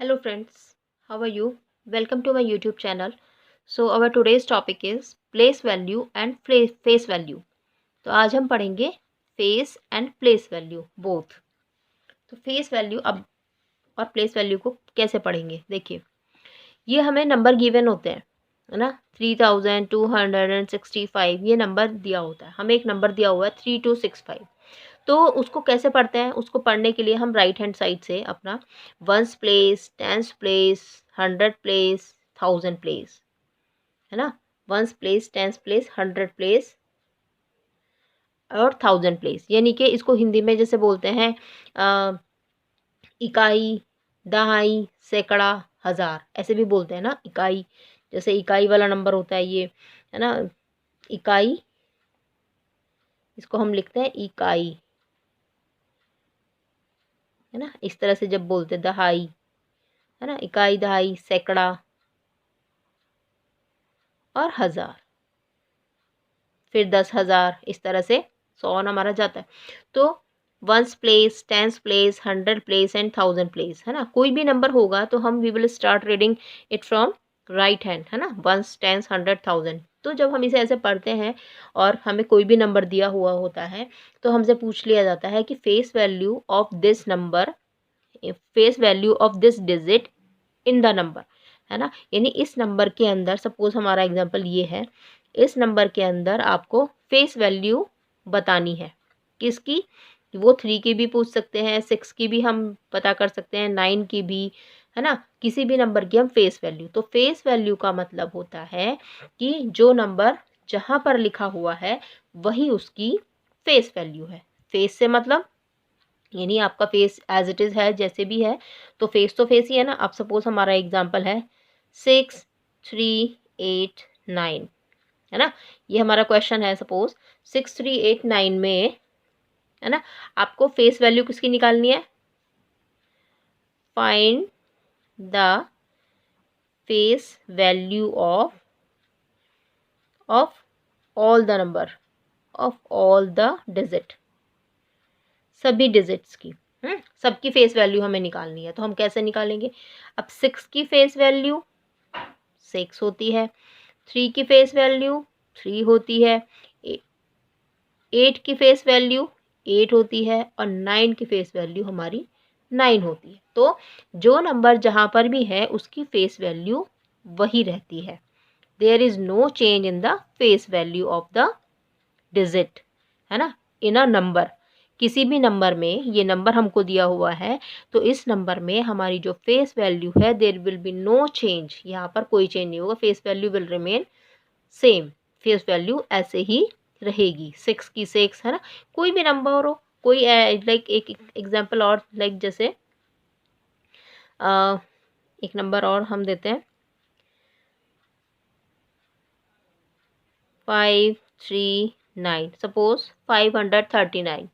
Hello friends, how are you? Welcome to my YouTube channel. So our today's topic is place value and face value. तो आज हम पढ़ेंगे face and place value both. तो face value अब और place value को कैसे पढ़ेंगे देखिए, ये हमें नंबर गिवन होते हैं, है ना। 3265 ये नंबर दिया होता है, हमें एक नंबर दिया हुआ है 3265। तो उसको कैसे पढ़ते हैं, उसको पढ़ने के लिए हम राइट हैंड साइड से अपना once place, tens place, 100 place, 1000 place, है ना। Once place, tens place, 100 place और 1000 प्लेस, यानी कि इसको हिंदी में जैसे बोलते हैं इकाई, दहाई, सैकड़ा, हजार, ऐसे भी बोलते हैं ना। इकाई, जैसे इकाई वाला नंबर होता है ये, है ना। इकाई, इसको हम लिखते हैं इकाई, है ना। इस तरह से जब बोलते हैं दहाई, है ना, इकाई, दहाई, सैकड़ा और हजार, फिर 10,000, इस तरह से 100 हमारा जाता है। तो once place, tens place, 100 place and 1000 place, है ना। कोई भी नंबर होगा तो हम we will start reading it from right hand, है ना। Once, tens, 100, 1000। तो जब हम इसे ऐसे पढ़ते हैं और हमें कोई भी नंबर दिया हुआ होता है तो हमसे पूछ लिया जाता है कि face value of this number, face value of this digit in the number, है ना। यानी इस नंबर के अंदर, सपोज हमारा एग्जांपल ये है, इस नंबर के अंदर आपको फेस वैल्यू बतानी है। किसकी? वो 3 की भी पूछ सकते हैं, 6 की भी हम पता कर सकते हैं, 9 की भी, है ना। किसी भी नंबर की हम फेस वैल्यू, तो फेस वैल्यू का मतलब होता है कि जो नंबर जहाँ पर लिखा हुआ है वही उसकी फेस वैल्यू है। फेस से मतलब यानी आपका फेस एज इट इज़ है, जैसे भी है, तो फेस ही है ना। अब सपोज हमारा एग्जांपल है 6389, है ना। ये हमारा क्वेश्चन है, सपोज 6389 में, है ना, आपको फेस वैल्यू किसकी निकालनी है? Find the face value of all the number, of all the digit, सभी डिजिट्स की, सबकी फेस वैल्यू हमें निकालनी है। तो हम कैसे निकालेंगे? अब 6 की फेस वैल्यू 6 होती है, 3 की फेस वैल्यू 3 होती है, 8 की फेस वैल्यू 8 होती है और 9 की फेस वैल्यू हमारी 9 होती है। तो जो नंबर जहाँ पर भी है उसकी फेस वैल्यू वही रहती है। There is no change in the face value of the digit, है ना, इन अ नंबर। किसी भी नंबर में, ये नंबर हमको दिया हुआ है तो इस नंबर में हमारी जो फेस वैल्यू है, there will be no change, यहाँ पर कोई चेंज नहीं होगा, face value will remain same, face value ऐसे ही रहेगी। 6 की 6, है ना। कोई भी नंबर हो, कोई लाइक एक एग्जांपल और, लाइक जैसे एक नंबर और हम देते हैं 539, सपोज 539।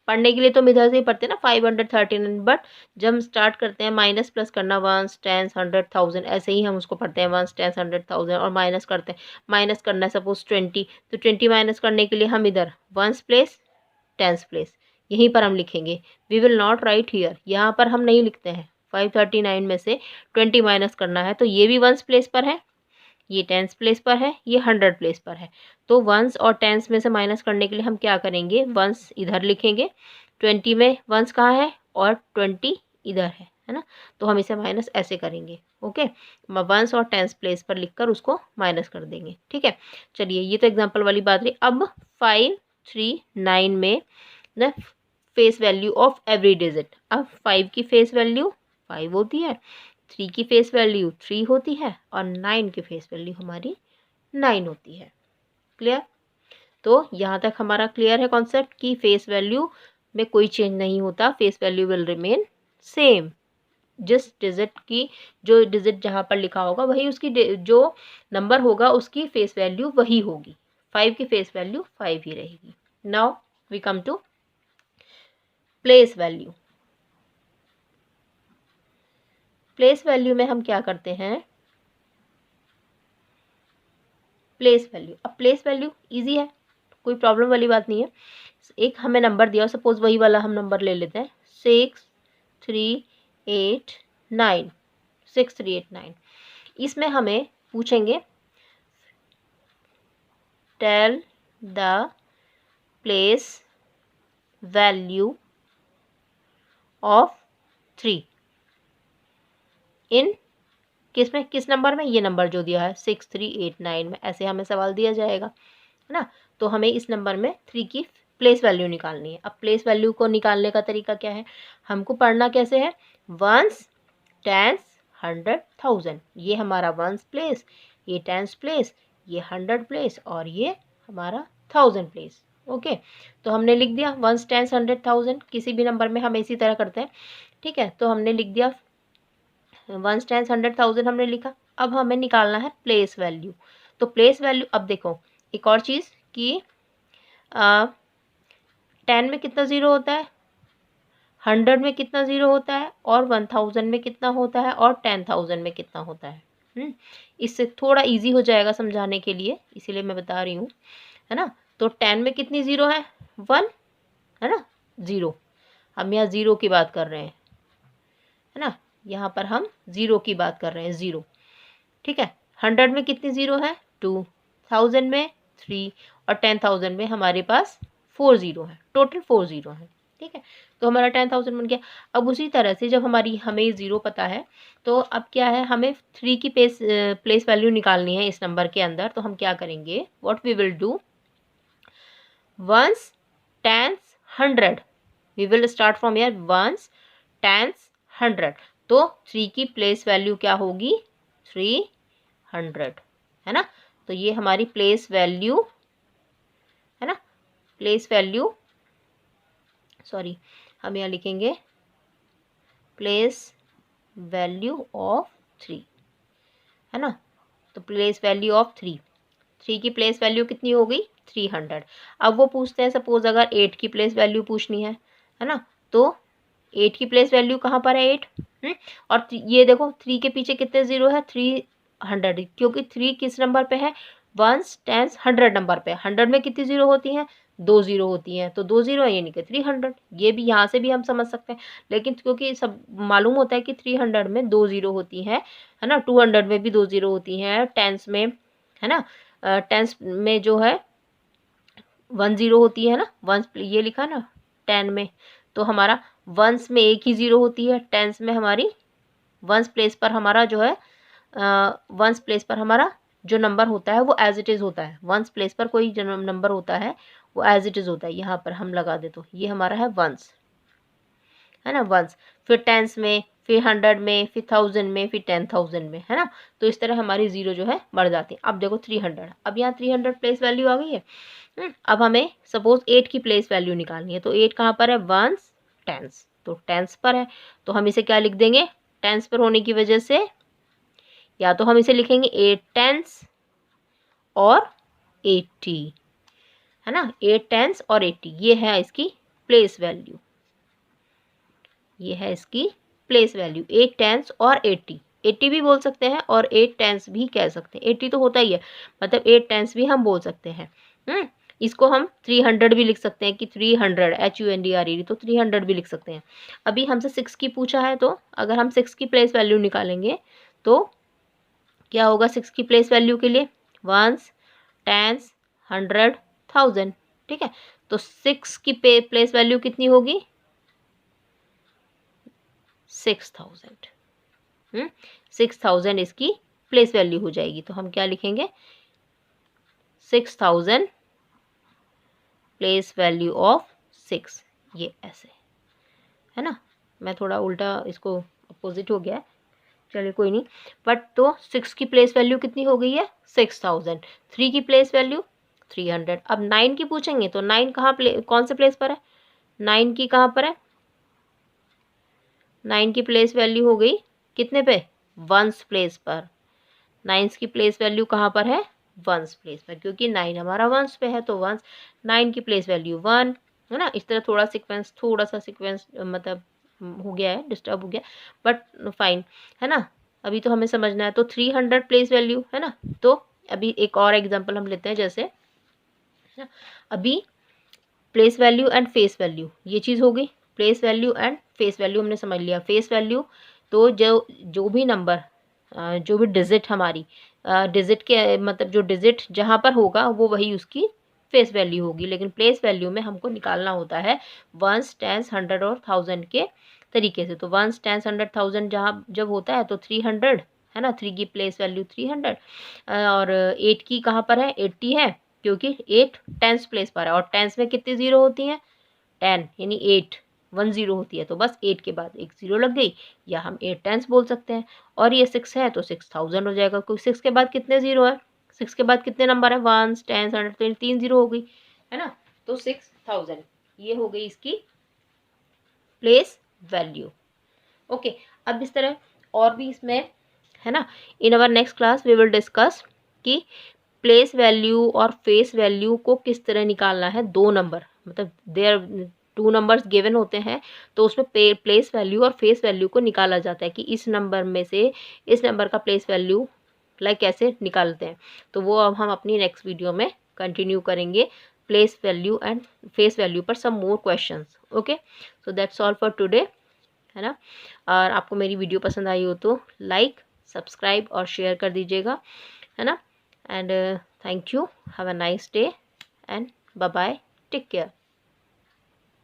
पढ़ने के लिए तो हम इधर से ही पढ़ते हैं ना 539, बट जब हम स्टार्ट करते हैं माइनस प्लस करना, वंस, टेंस, 100, 1000, ऐसे ही हम उसको पढ़ते हैं, वंस, टेंस, 100, 1000, और माइनस करते हैं। माइनस करना है सपोज 20, तो 20 माइनस करने के लिए हम इधर वंस प्लेस, टेंस प्लेस, यहीं पर हम लिखेंगे। We will not write here, यहाँ पर हम नहीं लिखते हैं। 539 में से 20 माइनस करना है तो ये भी वंस प्लेस पर है, ये टेंस प्लेस पर है, ये 100 प्लेस पर है। तो वंस और टेंस में से माइनस करने के लिए हम क्या करेंगे? वंस इधर लिखेंगे, 20 में वंस कहाँ है और 20 इधर है ना। तो हम इसे माइनस ऐसे करेंगे, ओके। वंस और टेंस प्लेस पर लिखकर उसको माइनस कर देंगे, ठीक है। चलिए, ये तो एग्जाम्पल वाली बात रही। अब 539 में न face value of every digit. अब 5 की फेस वैल्यू 5 होती है, 3 की फेस वैल्यू 3 होती है और 9 की फेस वैल्यू हमारी 9 होती है। क्लियर? तो यहाँ तक हमारा क्लियर है कॉन्सेप्ट कि फेस वैल्यू में कोई चेंज नहीं होता, face value will remain same. जिस डिजिट की, जो डिजिट जहाँ पर लिखा होगा वही उसकी, जो नंबर होगा उसकी फेस वैल्यू वही होगी। 5 की फेस वैल्यू 5 ही रहेगी। Now we come to place value. Place value में हम क्या करते हैं? प्लेस वैल्यू, अब प्लेस वैल्यू इजी है, कोई प्रॉब्लम वाली बात नहीं है। एक हमें नंबर दिया, सपोज वही वाला हम नंबर ले लेते हैं 6389, 6389। इसमें हमें पूछेंगे tell the place value of 3 in किस नंबर में, ये नंबर जो दिया है 6389 में, ऐसे हमें सवाल दिया जाएगा, है ना। तो हमें इस नंबर में 3 की प्लेस वैल्यू निकालनी है। अब प्लेस वैल्यू को निकालने का तरीका क्या है, हमको पढ़ना कैसे है, वंस, टेंस, 100, 1000। ये हमारा वंस प्लेस, ये टेंस प्लेस, ये 100 प्लेस और ये हमारा 1000 प्लेस। ओके, तो हमने लिख दिया वंस, टेंस, 100, 1000। किसी भी नंबर में हम इसी तरह करते हैं, ठीक है। तो हमने लिख दिया वंस, टेंस, 100, 1000 हमने लिखा। अब हमें निकालना है प्लेस वैल्यू। तो प्लेस वैल्यू, अब देखो एक और चीज़ कि 10 में कितना ज़ीरो होता है, 100 में कितना ज़ीरो होता है, और 1000 में कितना होता है, और 10,000 में कितना होता है। इससे थोड़ा इजी हो जाएगा समझाने के लिए, इसीलिए मैं बता रही हूँ, है ना। तो 10 में कितनी ज़ीरो है, 1, है ना, 0। हम यहाँ ज़ीरो की बात कर रहे हैं, है ना, यहाँ पर हम ज़ीरो की बात कर रहे हैं, 0, ठीक है। 100 में कितनी ज़ीरो है, 2, 1000 में 3, और 10,000 में हमारे पास 4 ज़ीरो है, टोटल 4 ज़ीरो है, ठीक है। तो हमारा 10,000 बन गया। अब उसी तरह से जब हमें ज़ीरो पता है, तो अब क्या है, हमें 3 की प्लेस वैल्यू निकालनी है इस नंबर के अंदर। तो हम क्या करेंगे, what we will do, ones, tens, 100, we will start from here, ones, tens, 100। तो 3 की प्लेस वैल्यू क्या होगी, 300, है ना। तो ये हमारी प्लेस वैल्यू, है ना, प्लेस वैल्यू, सॉरी, हम यहाँ लिखेंगे प्लेस वैल्यू ऑफ 3, है ना। तो प्लेस वैल्यू ऑफ 3 की प्लेस वैल्यू कितनी हो गई, 300। अब वो पूछते हैं, सपोज अगर 8 की प्लेस वैल्यू पूछनी है ना। तो 8 की प्लेस वैल्यू कहाँ पर है, 8। और ये देखो 3 के पीछे कितने ज़ीरो है, 300, क्योंकि 3 किस नंबर पे है, वंस, टेंस, 100 नंबर पे। 100 में कितनी ज़ीरो होती हैं, 2 ज़ीरो होती हैं, तो 2 ज़ीरो है यानी कि 300। ये भी यहाँ से भी हम समझ सकते हैं, लेकिन क्योंकि सब मालूम होता है कि 300 में 2 ज़ीरो होती हैं, है ना, 200 में भी 2 ज़ीरो होती हैं, टेंस में, है ना, टेंस में जो है 1 ज़ीरो होती है ना, वंस, ये लिखा ना 10 में, तो हमारा वंस में 1 ही ज़ीरो होती है, टेंस में हमारी वंस प्लेस पर हमारा जो है वंस प्लेस पर हमारा जो नंबर होता है वो एज इट इज़ होता है। वंस प्लेस पर कोई जो नंबर होता है वो एज इट इज़ होता है। यहाँ पर हम लगा दे तो ये हमारा है वंस, है ना, वंस। फिर टेंस में, फिर 100 में, फिर 1000 में, फिर 10,000 में, है ना। तो इस तरह हमारी ज़ीरो जो है बढ़ जाती है। अब देखो 300, अब यहाँ 300 प्लेस वैल्यू आ गई है। अब हमें सपोज 8 की प्लेस वैल्यू निकालनी है। तो 8 कहाँ पर है, वंस, टेंस, तो टेंस पर है, तो हम इसे क्या लिख देंगे, टेंस पर होने की वजह से या तो हम इसे लिखेंगे 8 टेंस और 80, है ना, 8 टेंस और 80, ये है इसकी प्लेस वैल्यू, ये है इसकी प्लेस वैल्यू, 8 टेंस और 80, 80 भी बोल सकते हैं और 8 टेंस भी कह सकते हैं। 80 तो होता ही है, मतलब 8 टेंस भी हम बोल सकते हैं। इसको हम 300 भी लिख सकते हैं कि 300, HUNDRE, तो 300 भी लिख सकते हैं। अभी हमसे 6 की पूछा है, तो अगर हम 6 की प्लेस वैल्यू निकालेंगे तो क्या होगा 6 की प्लेस वैल्यू के लिए, वंस, टेंस, 100, 1000, ठीक है। तो 6 की प्लेस वैल्यू कितनी होगी, 6000। 6000 इसकी प्लेस वैल्यू हो जाएगी। तो हम क्या लिखेंगे, 6000 प्लेस वैल्यू ऑफ 6, ये ऐसे, है ना। मैं थोड़ा उल्टा, इसको अपोजिट हो गया है, चलिए कोई नहीं। बट तो 6 की प्लेस वैल्यू कितनी हो गई है, 6000। 3 की प्लेस वैल्यू 300। अब 9 की पूछेंगे तो 9 कहाँ कौन से प्लेस पर है, 9 की कहाँ पर है, 9 की प्लेस वैल्यू हो गई कितने पे, वंस प्लेस पर। 9 की प्लेस वैल्यू कहाँ पर है, वंस प्लेस पर, क्योंकि 9 हमारा वंस पे है, तो वंस, 9 की प्लेस वैल्यू 1, है ना। इस तरह थोड़ा सा सीक्वेंस मतलब हो गया है, डिस्टर्ब हो गया, बट फाइन, है ना। अभी तो हमें समझना है। तो 300 प्लेस वैल्यू, है ना। तो अभी एक और एग्जांपल हम लेते हैं, जैसे, है ना, अभी place value and face value, ये चीज़ हो गई। Place value and face value हमने समझ लिया। फेस वैल्यू तो जो भी नंबर जो भी डिजिट हमारी डिजिट के मतलब जो डिजिट जहाँ पर होगा वो वही उसकी फेस वैल्यू होगी, लेकिन प्लेस वैल्यू में हमको निकालना होता है वंस, टेंस, हंड्रेड और थाउजेंड के तरीके से। तो वंस, टेंस, हंड्रेड, थाउजेंड जहाँ जब होता है तो 300 है ना, 3 की प्लेस वैल्यू 300 और 8 की कहाँ पर है, 80 है, क्योंकि 8 टेंस प्लेस पर है और टेंस में कितनी ज़ीरो होती हैं, 10 यानी 8 1 ज़ीरो होती है, तो बस 8 के बाद एक ज़ीरो लग गई, या हम 8 टेंस बोल सकते हैं। और ये 6 है तो 6000 हो जाएगा, क्योंकि 6 के बाद कितने ज़ीरो है, 6 के बाद कितने नंबर है, वंस, टेंस, हंड्रेड, तो 3 ज़ीरो हो गई है ना, तो 6000 ये हो गई इसकी प्लेस वैल्यू। ओके, अब इस तरह और भी इसमें है ना, in our next class we will discuss कि प्लेस वैल्यू और फेस वैल्यू को किस तरह निकालना है, दो नंबर मतलब देयर 2 नंबर्स गिवन होते हैं, तो उसमें प्लेस वैल्यू और फेस वैल्यू को निकाला जाता है कि इस नंबर में से इस नंबर का प्लेस वैल्यू कैसे निकालते हैं। तो वो अब हम अपनी नेक्स्ट वीडियो में कंटिन्यू करेंगे, place value and face value पर some more questions. Okay, so that's all for today, है ना। और आपको मेरी वीडियो पसंद आई हो तो लाइक, सब्सक्राइब और शेयर कर दीजिएगा, है ना। And thank you, have a nice day and bye bye, take care.